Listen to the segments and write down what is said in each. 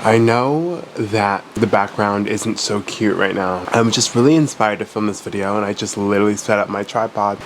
I know that the background isn't so cute right now. I'm just really inspired to film this video, and I just literally set up my tripod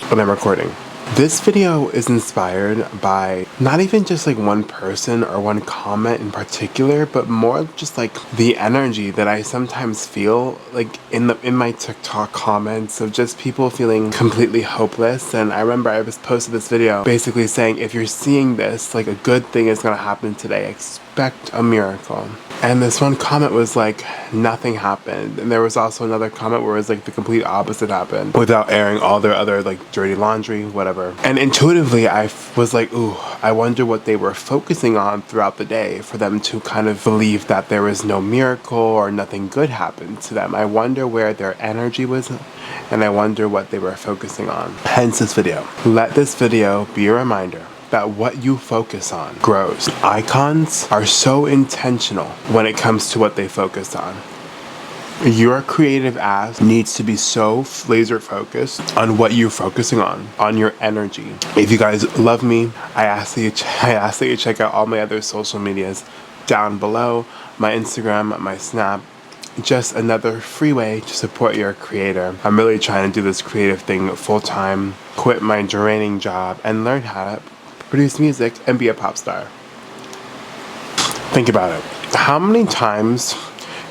and I'm recording. This video is inspired by not even just like one person or one comment in particular, but more just like the energy that I sometimes feel like in my TikTok comments of just people feeling completely hopeless. And I remember I was posted this video basically saying, if you're seeing this, like a good thing is gonna happen today. Expect a miracle. And this one comment was like, nothing happened. And there was also another comment where it was like the complete opposite happened without airing all their other like dirty laundry, whatever. And intuitively, I was like, ooh, I wonder what they were focusing on throughout the day for them to kind of believe that there was no miracle or nothing good happened to them. I wonder where their energy was, and I wonder what they were focusing on. Hence this video. Let this video be a reminder that what you focus on grows. Icons are so intentional when it comes to what they focus on. Your creative ass needs to be so laser focused on what you're focusing on your energy. If you guys love me, I ask that you check out all my other social medias down below, my Instagram, my Snap. Just another free way to support your creator. I'm really trying to do this creative thing full time, quit my draining job, and learn how to produce music and be a pop star. Think about it. How many times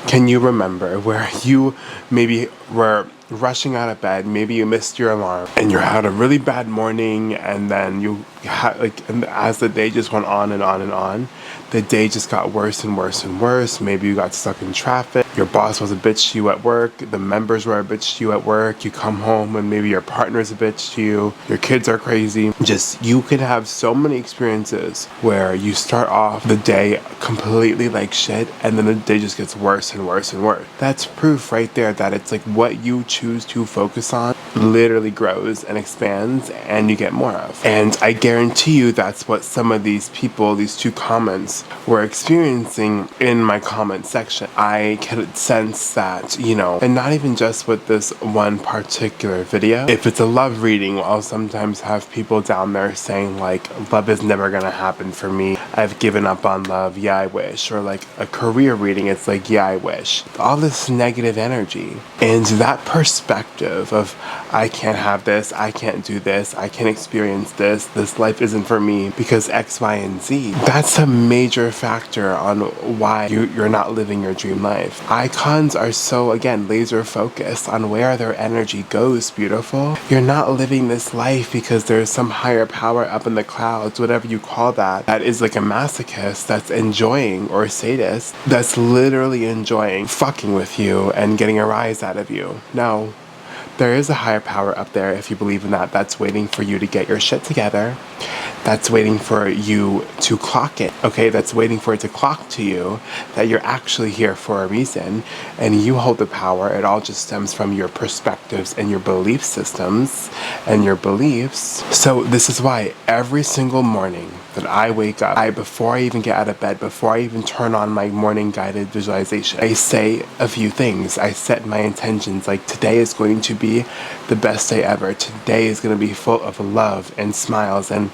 can you remember where you maybe were rushing out of bed, maybe you missed your alarm, and you had a really bad morning, and then you had and as the day just went on and on and on, the day just got worse and worse and worse. Maybe you got stuck in traffic, your boss was a bitch to you at work, the members were a bitch to you at work, you come home and maybe your partner's a bitch to you, your kids are crazy. Just, you can have so many experiences where you start off the day completely like shit, and then the day just gets worse and worse and worse. That's proof right there that it's like what you choose to focus on literally grows and expands, and you get more of. And I guarantee you that's what some of these people, these two comments, were experiencing in my comment section. I can sense that, you know, and not even just with this one particular video. If it's a love reading, I'll sometimes have people down there saying like, love is never gonna happen for me, I've given up on love, yeah I wish. Or like a career reading, it's like, yeah I wish. All this negative energy, and that perspective of I can't have this, I can't do this, I can't experience this life isn't for me because X, Y, and Z. That's a major factor on why you're not living your dream life. Icons are so, again, laser focused on where their energy goes, beautiful. You're not living this life because there's some higher power up in the clouds, whatever you call that, that is like a masochist that's enjoying, or a sadist that's literally enjoying fucking with you and getting a rise out of you. No. There is a higher power up there, if you believe in that, that's waiting for you to get your shit together. That's waiting for you to clock it, okay? That's waiting for it to clock to you that you're actually here for a reason, and you hold the power. It all just stems from your perspectives and your belief systems and your beliefs. So this is why every single morning that I wake up, before I even get out of bed, before I even turn on my morning guided visualization, I say a few things. I set my intentions, like today is going to be the best day ever. Today is going to be full of love and smiles, and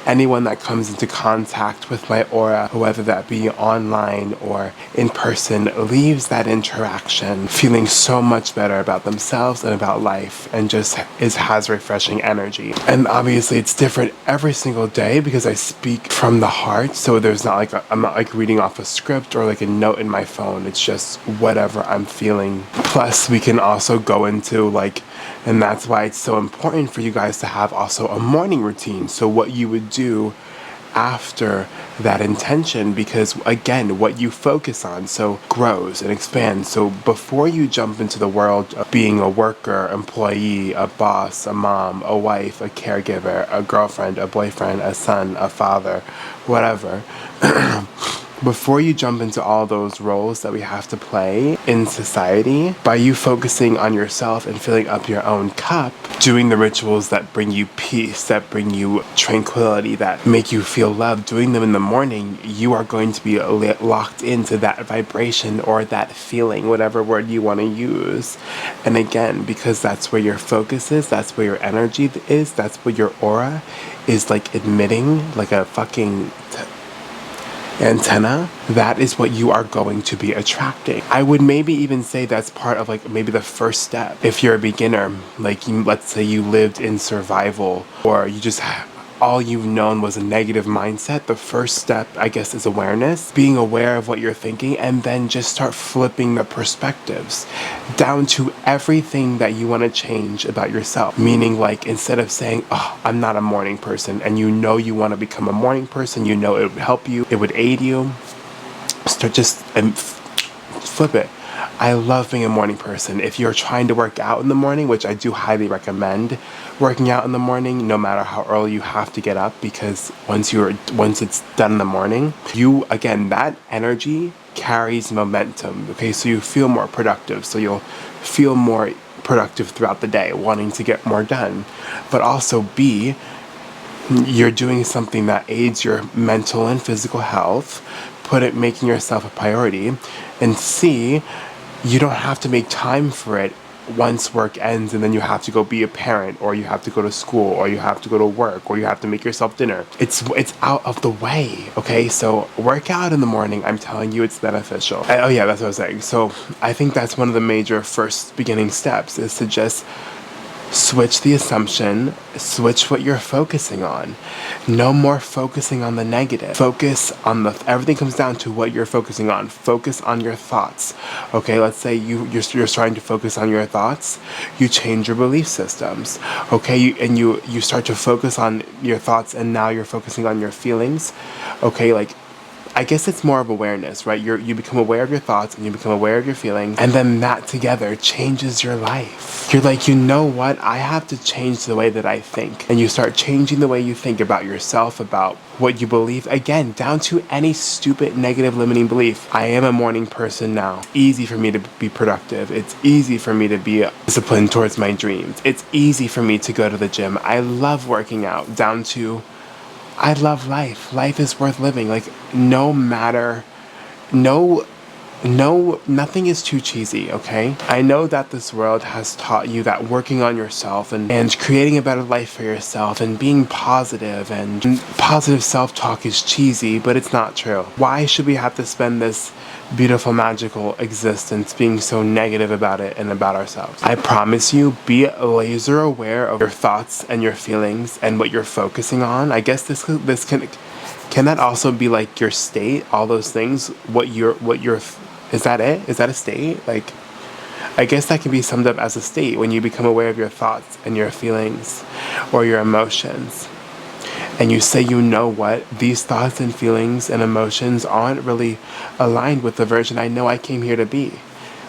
anyone that comes into contact with my aura, whether that be online or in person, leaves that interaction feeling so much better about themselves and about life, and just has refreshing energy. And obviously it's different every single day because I speak from the heart, so there's not like I'm not like reading off a script or like a note in my phone. It's just whatever I'm feeling. Plus we can also go into like, and that's why it's so important for you guys to have also a morning routine. So what you would do after that intention, because again, what you focus on so grows and expands. So before you jump into the world of being a worker, employee, a boss, a mom, a wife, a caregiver, a girlfriend, a boyfriend, a son, a father, whatever, before you jump into all those roles that we have to play in society, by you focusing on yourself and filling up your own cup, doing the rituals that bring you peace, that bring you tranquility, that make you feel loved, doing them in the morning, you are going to be locked into that vibration or that feeling, whatever word you want to use. And again, because that's where your focus is, that's where your energy is, that's where your aura is like emitting like a fucking antenna, that is what you are going to be attracting. I would maybe even say that's part of like maybe the first step. If you're a beginner, like let's say you lived in survival, or you just all you've known was a negative mindset, the first step, I guess, is awareness, being aware of what you're thinking, and then just start flipping the perspectives down to everything that you want to change about yourself. Meaning, like, instead of saying, oh, I'm not a morning person, and you know you want to become a morning person, you know it would help you, it would aid you, start just flip it. I love being a morning person. If you're trying to work out in the morning, which I do highly recommend working out in the morning, no matter how early you have to get up, because once it's done in the morning, again, that energy carries momentum. Okay, so you feel more productive. So you'll feel more productive throughout the day, wanting to get more done. But also B, you're doing something that aids your mental and physical health, making yourself a priority. And C, you don't have to make time for it once work ends and then you have to go be a parent, or you have to go to school, or you have to go to work, or you have to make yourself dinner. It's out of the way, okay? So work out in the morning. I'm telling you, it's beneficial. Oh yeah, that's what I was saying. So I think that's one of the major first beginning steps, is to just switch the assumption, switch what you're focusing on. No more focusing on the negative. Focus on everything comes down to what you're focusing on. Focus on your thoughts. Okay, let's say you're starting to focus on your thoughts. You change your belief systems. Okay, you start to focus on your thoughts, and now you're focusing on your feelings. Okay, like, I guess it's more of awareness, right? You become aware of your thoughts and you become aware of your feelings, and then that together changes your life. You're like, you know what? I have to change the way that I think. And you start changing the way you think about yourself, about what you believe. Again, down to any stupid negative limiting belief. I am a morning person now. Easy for me to be productive. It's easy for me to be disciplined towards my dreams. It's easy for me to go to the gym. I love working out, down to I love life. Life is worth living. Like, nothing is too cheesy, okay? I know that this world has taught you that working on yourself and creating a better life for yourself and being positive and positive self-talk is cheesy, but it's not true. Why should we have to spend this beautiful, magical existence being so negative about it and about ourselves? I promise you, be laser aware of your thoughts and your feelings and what you're focusing on. I guess this can that also be like your state, all those things, is that it? Is that a state? Like, I guess that can be summed up as a state when you become aware of your thoughts and your feelings or your emotions. And you say, you know what, these thoughts and feelings and emotions aren't really aligned with the version I know I came here to be.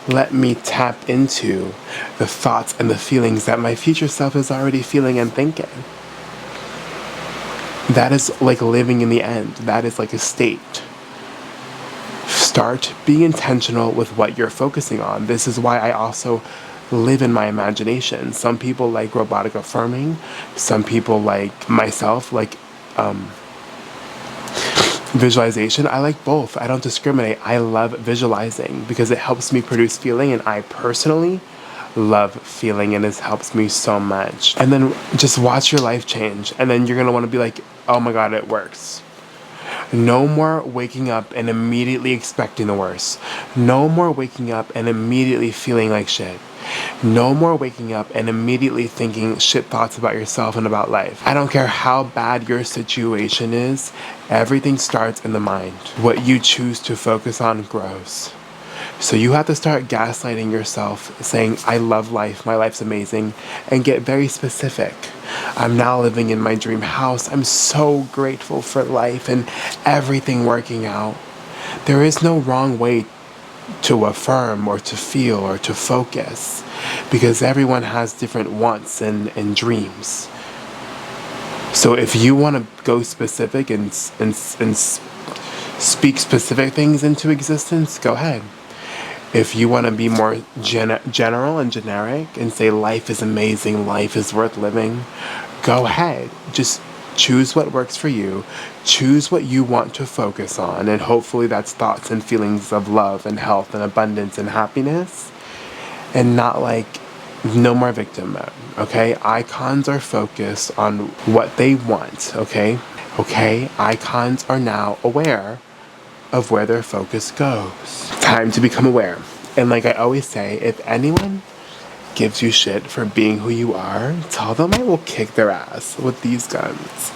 Let me tap into the thoughts and the feelings that my future self is already feeling and thinking. That is like living in the end. That is like a state. Start being intentional with what you're focusing on. This is why I also live in my imagination. Some people like robotic affirming. Some people, like myself, like visualization. I like both. I don't discriminate. I love visualizing because it helps me produce feeling, and I personally love feeling, and it helps me so much. And then just watch your life change, and then you're gonna want to be like, oh my god, it works. No more waking up and immediately expecting the worst. No more waking up and immediately feeling like shit. No more waking up and immediately thinking shit thoughts about yourself and about life. I don't care how bad your situation is, everything starts in the mind. What you choose to focus on grows. So you have to start gaslighting yourself, saying, I love life, my life's amazing, and get very specific. I'm now living in my dream house. I'm so grateful for life and everything working out. There is no wrong way to affirm or to feel or to focus, because everyone has different wants and dreams. So if you want to go specific and speak specific things into existence, go ahead. If you want to be more general and generic and say life is amazing, life is worth living, go ahead. Just choose what works for you. Choose what you want to focus on, and hopefully that's thoughts and feelings of love and health and abundance and happiness, and not like no more victim mode, okay? Icons are focused on what they want, okay? Okay, icons are now aware of where their focus goes. Time to become aware. And like I always say, if anyone gives you shit for being who you are, tell them I will kick their ass with these guns.